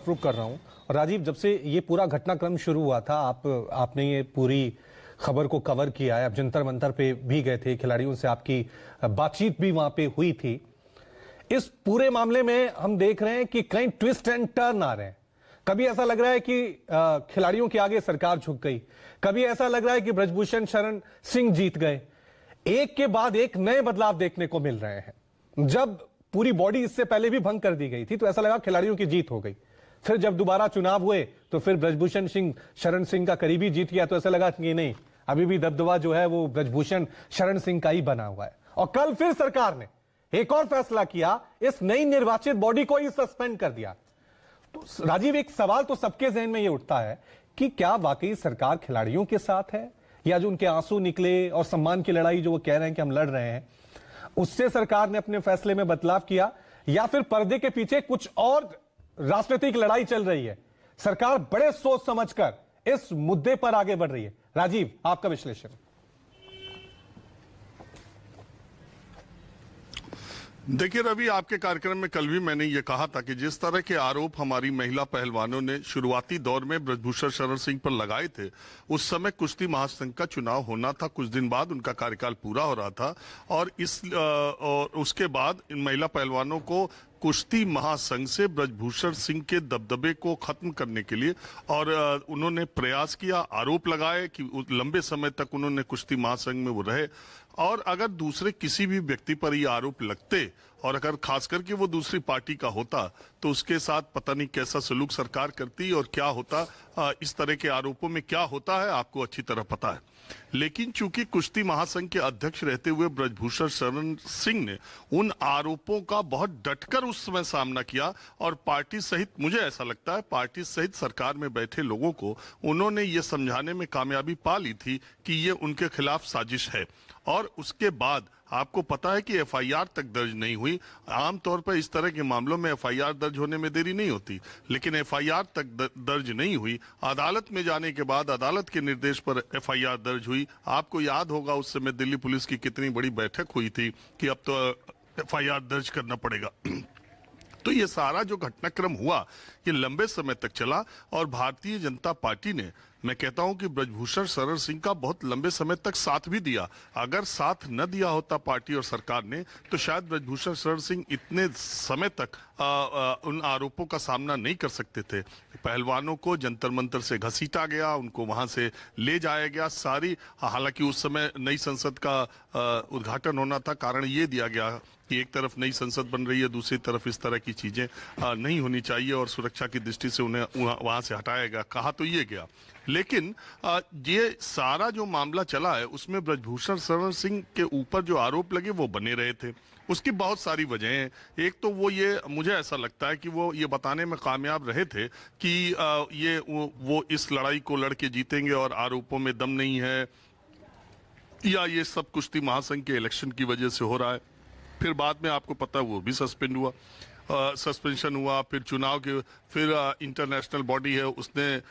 Prove कर रहा हूं। और राजीव, जब से ये पूरा घटनाक्रम शुरू हुआ था, आपने ये पूरी खबर को कवर किया है। आप जंतर मंतर पे भी गए थे, खिलाड़ियों से आपकी बातचीत भी वहां पे हुई थी। इस पूरे मामले में हम देख रहे हैं कि कई ट्विस्ट एंड टर्न आ रहे हैं। कभी ऐसा लग रहा है कि खिलाड़ियों के आगे सरकार झुक गई, कभी ऐसा लग रहा है कि ब्रजभूषण शरण सिंह जीत गए। एक के बाद एक नए बदलाव देखने को मिल रहे हैं। जब पूरी बॉडी इससे पहले भी भंग कर दी गई थी तो ऐसा लगा खिलाड़ियों की जीत हो गई। फिर जब दोबारा चुनाव हुए तो फिर ब्रजभूषण शरण सिंह का करीबी जीत गया, तो ऐसा लगा कि नहीं, अभी भी दबदबा जो है वो ब्रजभूषण शरण सिंह का ही बना हुआ है। और कल फिर सरकार ने एक और फैसला किया, इस नई निर्वाचित बॉडी को ही सस्पेंड कर दिया। तो राजीव, एक सवाल तो सबके जहन में ये उठता है कि क्या वाकई सरकार खिलाड़ियों के साथ है, या जो उनके आंसू निकले और सम्मान की लड़ाई जो वो कह रहे हैं कि हम लड़ रहे हैं, उससे सरकार ने अपने फैसले में बदलाव किया, या फिर पर्दे के पीछे कुछ और राजनीतिक लड़ाई चल रही है। सरकार बड़े सोच समझकर इस मुद्दे पर आगे बढ़ रही है। राजीव, आपका विश्लेषण। देखिए रवि, आपके कार्यक्रम में कल भी मैंने ये कहा था कि जिस तरह के आरोप हमारी महिला पहलवानों ने शुरुआती दौर में ब्रजभूषण शरण सिंह पर लगाए थे, उस समय कुश्ती महासंघ का चुनाव होना था, कुछ दिन बाद उनका कार्यकाल पूरा हो रहा था, और उसके बाद इन महिला पहलवानों को कुश्ती महासंघ से ब्रजभूषण सिंह के दबदबे को खत्म करने के लिए और उन्होंने प्रयास किया, आरोप लगाए कि लंबे समय तक उन्होंने कुश्ती महासंघ में वो रहे, और अगर दूसरे किसी भी व्यक्ति पर ये आरोप लगते और अगर खास करके वो दूसरी पार्टी का होता तो उसके साथ पता नहीं कैसा सलूक सरकार करती और क्या होता। इस तरह के आरोपों में क्या होता है आपको अच्छी तरह पता है। लेकिन चूंकि कुश्ती महासंघ के अध्यक्ष रहते हुए ब्रजभूषण शरण सिंह ने उन आरोपों का बहुत डटकर उस समय सामना किया, और पार्टी सहित, मुझे ऐसा लगता है पार्टी सहित सरकार में बैठे लोगों को उन्होंने ये समझाने में कामयाबी पा ली थी कि ये उनके खिलाफ साजिश है। और उसके बाद आपको पता है कि एफआईआर तक दर्ज नहीं हुई। आमतौर पर इस तरह के मामलों में एफआईआर दर्ज होने में देरी नहीं होती, लेकिन एफआईआर तक दर्ज नहीं हुई। अदालत में जाने के बाद अदालत के निर्देश पर एफआईआर दर्ज हुई। आपको याद होगा उस समय दिल्ली पुलिस की कितनी बड़ी बैठक हुई थी कि अब तो एफआईआर दर्ज करना पड़ेगा। तो ये सारा जो घटनाक्रम हुआ ये लंबे समय तक चला, और भारतीय जनता पार्टी ने, मैं कहता हूं कि ब्रजभूषण शरण सिंह का बहुत लंबे समय तक साथ भी दिया। अगर साथ न दिया होता पार्टी और सरकार ने तो शायद ब्रजभूषण शरण सिंह इतने समय तक उन आरोपों का सामना नहीं कर सकते थे। पहलवानों को जंतर मंतर से घसीटा गया, उनको वहां से ले जाया गया सारी। हालांकि उस समय नई संसद का उद्घाटन होना था, कारण ये दिया गया कि एक तरफ नई संसद बन रही है, दूसरी तरफ इस तरह की चीजें नहीं होनी चाहिए, और सुरक्षा की दृष्टि से उन्हें वहां से हटाया गया, कहा तो ये गया। लेकिन ये सारा जो मामला चला है उसमें ब्रजभूषण शरण सिंह के ऊपर जो आरोप लगे वो बने रहे थे। उसकी बहुत सारी वजहें हैं। एक तो वो ये, मुझे ऐसा लगता है कि वो ये बताने में कामयाब रहे थे कि वो इस लड़ाई को लड़के जीतेंगे और आरोपों में दम नहीं है, या ये सब कुश्ती महासंघ के इलेक्शन की वजह से हो रहा है। फिर बाद में आपको पता है वो भी सस्पेंशन हुआ, फिर चुनाव के, फिर इंटरनेशनल बॉडी है उसने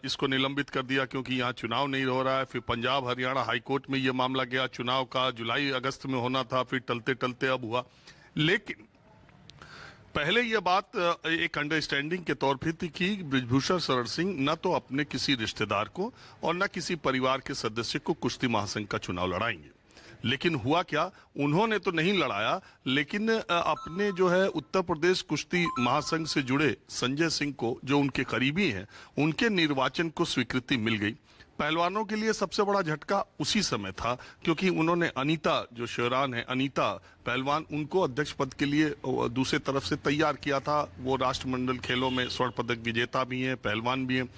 इसको निलंबित कर दिया क्योंकि यहाँ चुनाव नहीं हो रहा है। फिर पंजाब हरियाणा हाई कोर्ट में ये मामला गया, चुनाव का जुलाई अगस्त में होना था, फिर टलते टलते अब हुआ। लेकिन पहले यह बात एक अंडरस्टैंडिंग के तौर पर थी कि ब्रजभूषण शरण सिंह न तो अपने किसी रिश्तेदार को और न किसी परिवार के सदस्य को कुश्ती महासंघ का चुनाव लड़ाएंगे। लेकिन हुआ क्या, उन्होंने तो नहीं लड़ाया, लेकिन अपने जो है उत्तर प्रदेश कुश्ती महासंघ से जुड़े संजय सिंह को, जो उनके करीबी हैं, उनके निर्वाचन को स्वीकृति मिल गई। पहलवानों के लिए सबसे बड़ा झटका उसी समय था, क्योंकि उन्होंने अनीता, जो शेरान है अनीता पहलवान, उनको अध्यक्ष पद के लिए दूसरे तरफ से तैयार किया था। वो राष्ट्रमंडल खेलों में स्वर्ण पदक विजेता भी हैं, पहलवान भी हैं।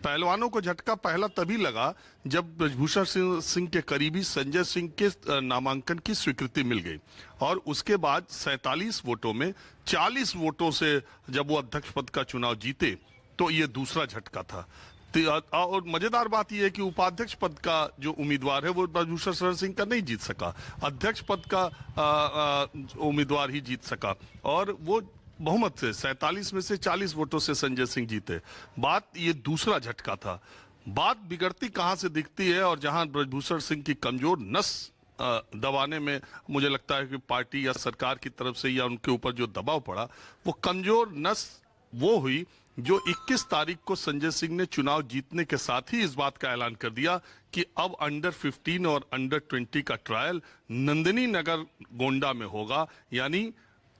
पहलवानों को झटका पहला तभी लगा जब ब्रजभूषण सिंह के करीबी संजय सिंह के नामांकन की स्वीकृति मिल गई, और उसके बाद 47 वोटों में 40 वोटों से जब वो अध्यक्ष पद का चुनाव जीते तो ये दूसरा झटका था। और मजेदार बात यह है कि उपाध्यक्ष पद का जो उम्मीदवार है वो ब्रजभूषण शरण सिंह का नहीं जीत सका, अध्यक्ष पद का उम्मीदवार ही जीत सका, और वो बहुमत से 47 में से 40 वोटों से संजय सिंह जीते। बात ये दूसरा झटका था। बात बिगड़ती कहां से दिखती है, और जहां ब्रजभूषण सिंह की कमजोर नस दबाने में मुझे लगता है कि पार्टी या सरकार की तरफ से या उनके ऊपर जो दबाव पड़ा, वो कमजोर नस वो हुई जो 21 तारीख को संजय सिंह ने चुनाव जीतने के साथ ही इस बात का ऐलान कर दिया कि अब अंडर 15 और अंडर 20 का ट्रायल नंदिनी नगर गोंडा में होगा। यानी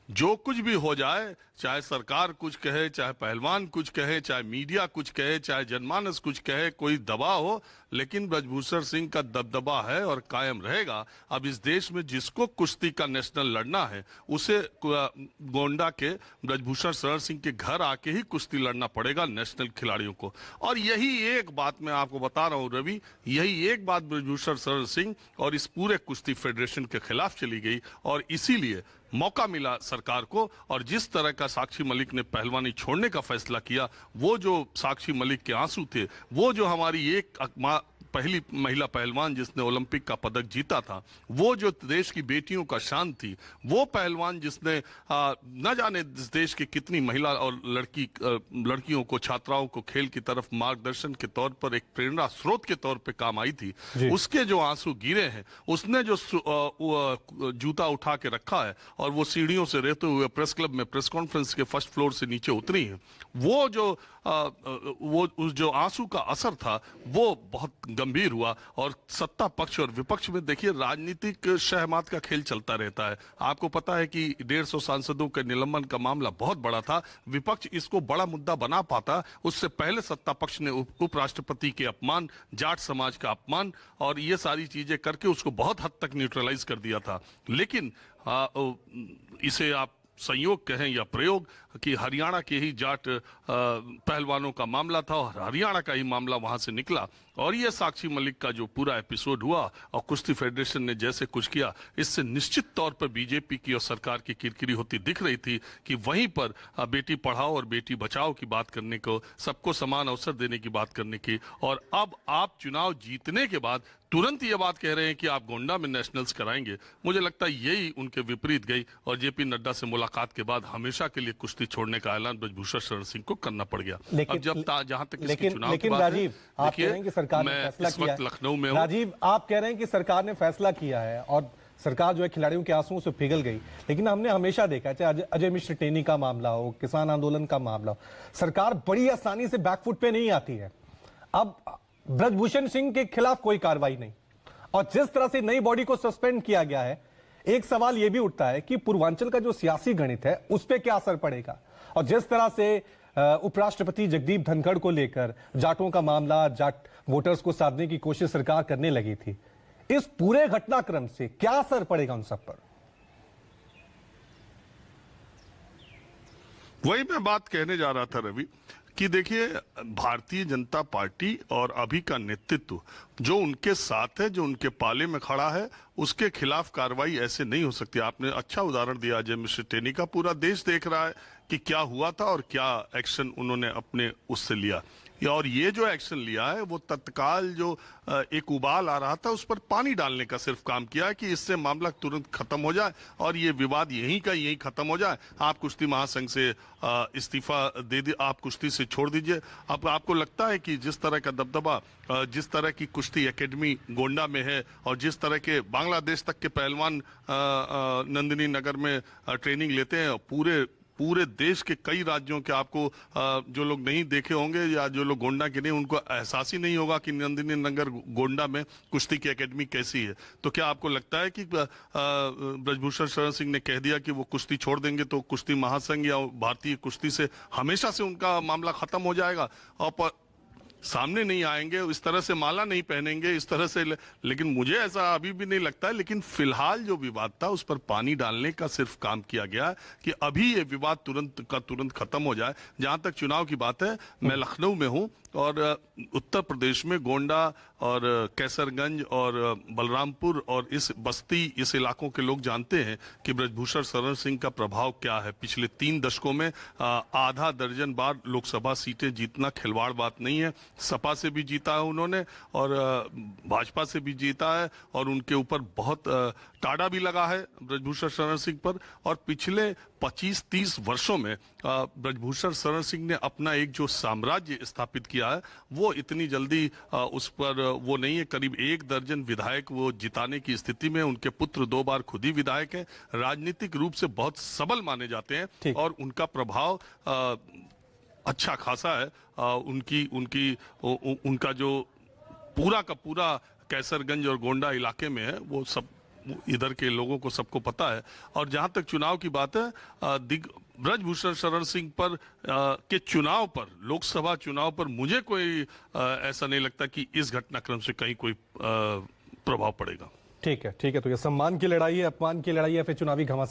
जो कुछ भी हो जाए, चाहे सरकार कुछ कहे, चाहे पहलवान कुछ कहे, चाहे मीडिया कुछ कहे, चाहे जनमानस कुछ कहे, कोई दबाव हो, लेकिन ब्रजभूषण सिंह का दबदबा है और कायम रहेगा। अब इस देश में जिसको कुश्ती का नेशनल लड़ना है उसे गोंडा के ब्रजभूषण शरण सिंह के घर आके ही कुश्ती लड़ना पड़ेगा नेशनल खिलाड़ियों को। और यही एक बात मैं आपको बता रहा हूं रवि, यही एक बात ब्रजभूषण शरण सिंह और इस पूरे कुश्ती फेडरेशन के खिलाफ चली गई और इसीलिए मौका मिला सरकार को। और जिस तरह का साक्षी मलिक ने पहलवानी छोड़ने का फैसला किया, वो जो साक्षी मलिक के आंसू थे, वो जो हमारी एक पहली महिला पहलवान जिसने ओलंपिक का पदक जीता था, वो जो देश की बेटियों का शान थी, वो पहलवान जिसने न जाने इस देश की कितनी महिला और लड़कियों को, छात्राओं को खेल की तरफ मार्गदर्शन के तौर पर एक प्रेरणा स्रोत के तौर पे काम आई थी, उसके जो आंसू गिरे हैं, उसने जो जूता उठा के रखा है और वो सीढ़ियों से रहते हुए प्रेस क्लब में प्रेस कॉन्फ्रेंस के फर्स्ट फ्लोर से नीचे उतरी है, वो जो आंसू का असर था वो बहुत गंभीर हुआ। और सत्ता पक्ष और विपक्ष में देखिए राजनीतिक शहमात का खेल चलता रहता है। आपको पता है कि 150 सांसदों के निलंबन का मामला बहुत बड़ा था, विपक्ष इसको बड़ा मुद्दा बना पाता, उससे पहले सत्ता पक्ष ने उपराष्ट्रपति के अपमान, जाट समाज का अपमान और ये सारी चीजें करके उसको बहुत हद तक न्यूट्रलाइज कर दिया था। लेकिन इसे आप संयोग कहें या प्रयोग कि हरियाणा के ही जाट पहलवानों का मामला था और हरियाणा का ही मामला वहां से निकला और ये साक्षी मलिक का जो पूरा एपिसोड हुआ और कुश्ती फेडरेशन ने जैसे कुछ किया, इससे निश्चित तौर पर बीजेपी की और सरकार की किरकिरी होती दिख रही थी कि वहीं पर बेटी पढ़ाओ और बेटी बचाओ की बात करने को, सबको समान अवसर देने की बात करने की, और अब आप चुनाव जीतने के बाद तुरंत ये बात कह रहे हैं कि आप गोंडा में नेशनल्स कराएंगे। मुझे लगता है यही उनके विपरीत गई और जेपी नड्डा से मुलाकात के बाद हमेशा के लिए कुश्ती छोड़ने का ऐलान ब्रजभूषण शरण सिंह को करना पड़ गया। अब जब जहां तक इसके चुनाव की बात है, देखिए सरकार ने फैसला किया, लखनऊ में राजीव आप कह रहे हैं कि सरकार ने फैसला किया है और सरकार जो है खिलाड़ियों के आंसुओं से पिघल गई, लेकिन हमने हमेशा देखा है, चाहे अजय मिश्र टेनी का मामला हो, किसान आंदोलन का मामला हो, सरकार बड़ी आसानी से बैकफुट पे नहीं आती है। अब ब्रजभूषण सिंह के खिलाफ कोई कार्रवाई नहीं और जिस तरह से नई बॉडी को सस्पेंड किया गया है, एक सवाल यह भी उठता है कि पूर्वांचल का जो सियासी गणित है उस पर क्या असर पड़ेगा। और जिस तरह से उपराष्ट्रपति जगदीप धनखड़ को लेकर जाटों का मामला, जाट वोटर्स को साधने की कोशिश सरकार करने लगी थी, इस पूरे घटनाक्रम से क्या असर पड़ेगा उन सब पर? वही मैं बात कहने जा रहा था रवि कि देखिए भारतीय जनता पार्टी और अभी का नेतृत्व जो उनके साथ है, जो उनके पाले में खड़ा है, उसके खिलाफ कार्रवाई ऐसे नहीं हो सकती। आपने अच्छा उदाहरण दिया अजय मिश्र टेनी का, पूरा देश देख रहा है कि क्या हुआ था और क्या एक्शन उन्होंने अपने उससे लिया। और ये जो एक्शन लिया है वो तत्काल जो एक उबाल आ रहा था उस पर पानी डालने का सिर्फ काम किया है कि इससे मामला तुरंत खत्म हो जाए और ये विवाद यहीं का यहीं खत्म हो जाए। आप कुश्ती महासंघ से इस्तीफा दे दी, आप कुश्ती से छोड़ दीजिए। अब आपको लगता है कि जिस तरह का दबदबा, जिस तरह की कुश्ती एकेडमी गोंडा में है और जिस तरह के बांग्लादेश तक के पहलवान नंदिनी नगर में ट्रेनिंग लेते हैं, पूरे देश के कई राज्यों के आपको जो लोग नहीं देखे होंगे या जो लोग गोंडा के नहीं, उनको एहसास ही नहीं होगा कि नंदिनी नगर गोंडा में कुश्ती की एकेडमी कैसी है। तो क्या आपको लगता है कि ब्रजभूषण शरण सिंह ने कह दिया कि वो कुश्ती छोड़ देंगे तो कुश्ती महासंघ या भारतीय कुश्ती से हमेशा से उनका मामला खत्म हो जाएगा और सामने नहीं आएंगे, इस तरह से माला नहीं पहनेंगे, इस तरह से? लेकिन मुझे ऐसा अभी भी नहीं लगता है। लेकिन फिलहाल जो विवाद था उस पर पानी डालने का सिर्फ काम किया गया है कि अभी ये विवाद तुरंत खत्म हो जाए। जहां तक चुनाव की बात है, मैं लखनऊ में हूं और उत्तर प्रदेश में गोंडा और कैसरगंज और बलरामपुर और इस बस्ती, इस इलाकों के लोग जानते हैं कि ब्रजभूषण शरण सिंह का प्रभाव क्या है। पिछले 3 दशकों में आधा दर्जन बार लोकसभा सीटें जीतना खिलवाड़ बात नहीं है। सपा से भी जीता है उन्होंने और भाजपा से भी जीता है और उनके ऊपर बहुत टाड़ा भी लगा है ब्रजभूषण शरण सिंह पर। और पिछले 25-30 वर्षों में ब्रजभूषण शरण सिंह ने अपना एक जो साम्राज्य स्थापित किया है वो इतनी जल्दी उस पर वो नहीं है। करीब 1 दर्जन विधायक वो जिताने की स्थिति में, उनके पुत्र 2 बार खुद ही विधायक हैं, राजनीतिक रूप से बहुत सबल माने जाते हैं और उनका प्रभाव अच्छा खासा है। उनका जो पूरा का पूरा कैसरगंज और गोंडा इलाके में है, वो सब इधर के लोगों को सबको पता है। और जहां तक चुनाव की बात है, ब्रजभूषण शरण सिंह पर के चुनाव पर, लोकसभा चुनाव पर मुझे कोई ऐसा नहीं लगता कि इस घटनाक्रम से कहीं कोई प्रभाव पड़ेगा। ठीक है, तो ये सम्मान की लड़ाई है, अपमान की लड़ाई है, फिर चुनावी घमासान